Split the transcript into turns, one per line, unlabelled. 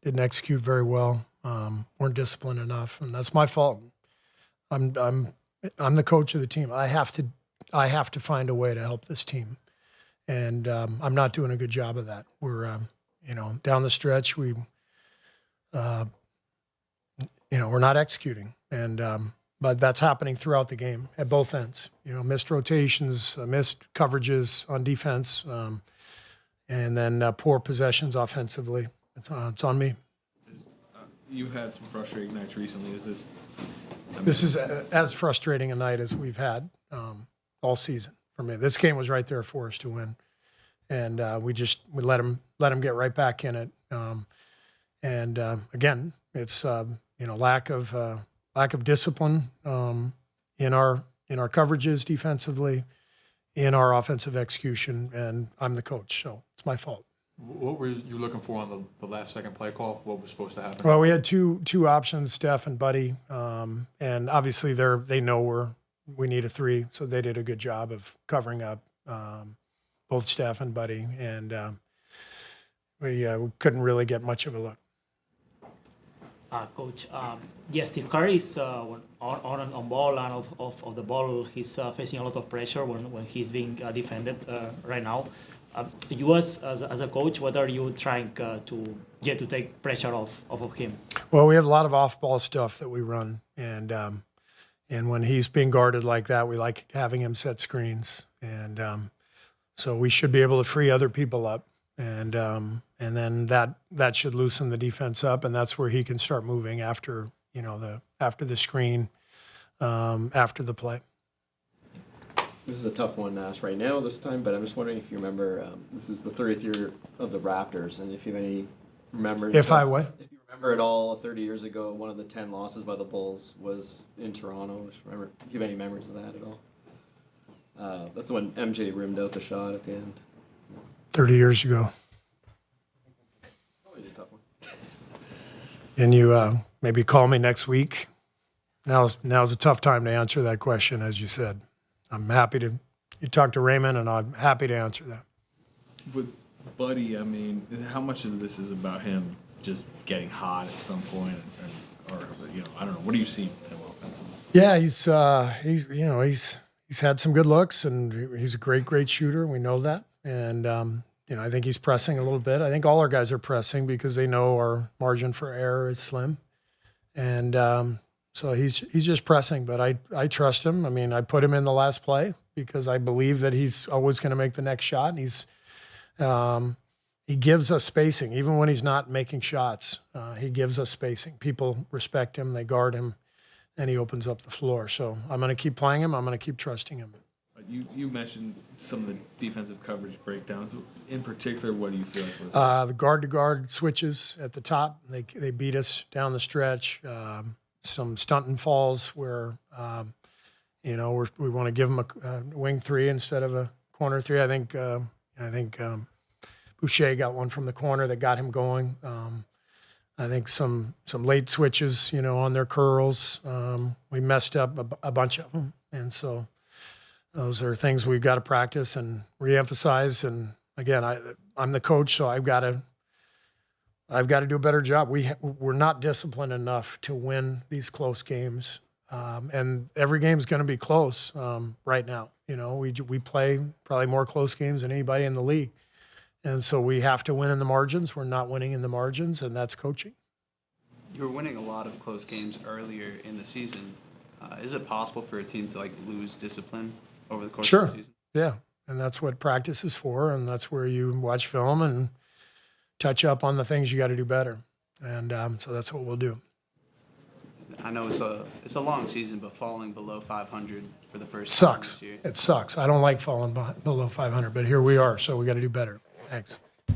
didn't execute very well, weren't disciplined enough, and that's my fault. I'm the coach of the team. I have to find a way to help this team, and I'm not doing a good job of that. We're down the stretch we're not executing, and but that's happening throughout the game at both ends. Missed rotations, missed coverages on defense, and then poor possessions offensively. It's on me.
You've had some frustrating nights recently.
This is as frustrating a night as we've had all season for me. This game was right there for us to win, and we let them get right back in it. Again, it's lack of discipline in our coverages defensively, in our offensive execution, and I'm the coach, so it's my fault.
What were you looking for on the last second play call? What was supposed to happen?
Well, we had two options, Steph and Buddy, and obviously they know we need a three, so they did a good job of covering up both Steph and Buddy, and we couldn't really get much of a look.
Coach, yes, Steve Kerr is on ball and off the ball. He's facing a lot of pressure when he's being defended right now. You as a coach, what are you trying to take pressure off of him?
Well, we have a lot of off-ball stuff that we run, and when he's being guarded like that, we like having him set screens, and so we should be able to free other people up, and then that should loosen the defense up, and that's where he can start moving after the screen, after the play.
This is a tough one to ask right now this time, but I'm just wondering if you remember, this is the 30th year of the Raptors, and if you have any memories.
If I what?
If you remember at all, 30 years ago, one of the 10 losses by the Bulls was in Toronto. If you have any memories of that at all? That's the one MJ rimmed out the shot at the end.
30 years ago.
Always a tough one.
Can you maybe call me next week? Now's a tough time to answer that question, as you said. I'm happy to. You talk to Raymond, and I'm happy to answer that.
With Buddy, I mean, how much of this is about him just getting hot at some point, or I don't know. What do you see with him offensively?
Yeah, he's had some good looks, and he's a great shooter. We know that, and I think he's pressing a little bit. I think all our guys are pressing because they know our margin for error is slim, and so he's just pressing. But I trust him. I mean, I put him in the last play because I believe that he's always going to make the next shot, and he gives us spacing even when he's not making shots. He gives us spacing. People respect him. They guard him. And he opens up the floor. So I'm going to keep playing him. I'm going to keep trusting him.
You mentioned some of the defensive coverage breakdowns. In particular, what do you feel like was?
The guard-to-guard switches at the top. They beat us down the stretch. Some stunt and falls where, we want to give them a wing three instead of a corner three. I think Boucher got one from the corner that got him going. I think some late switches, on their curls. We messed up a bunch of them, and so those are things we've got to practice and reemphasize. And again, I'm the coach, so I've got to do a better job. We're not disciplined enough to win these close games, and every game's going to be close right now. We play probably more close games than anybody in the league. And so we have to win in the margins. We're not winning in the margins, and that's coaching.
You were winning a lot of close games earlier in the season. Is it possible for a team to lose discipline over the course of the season?
Yeah, and that's what practice is for, and that's where you watch film and touch up on the things you got to do better. And so that's what we'll do.
I know it's a long season, but falling below 500 for the first
time
this year.
It sucks. I don't like falling below 500, but here we are, so we got to do better. Thanks.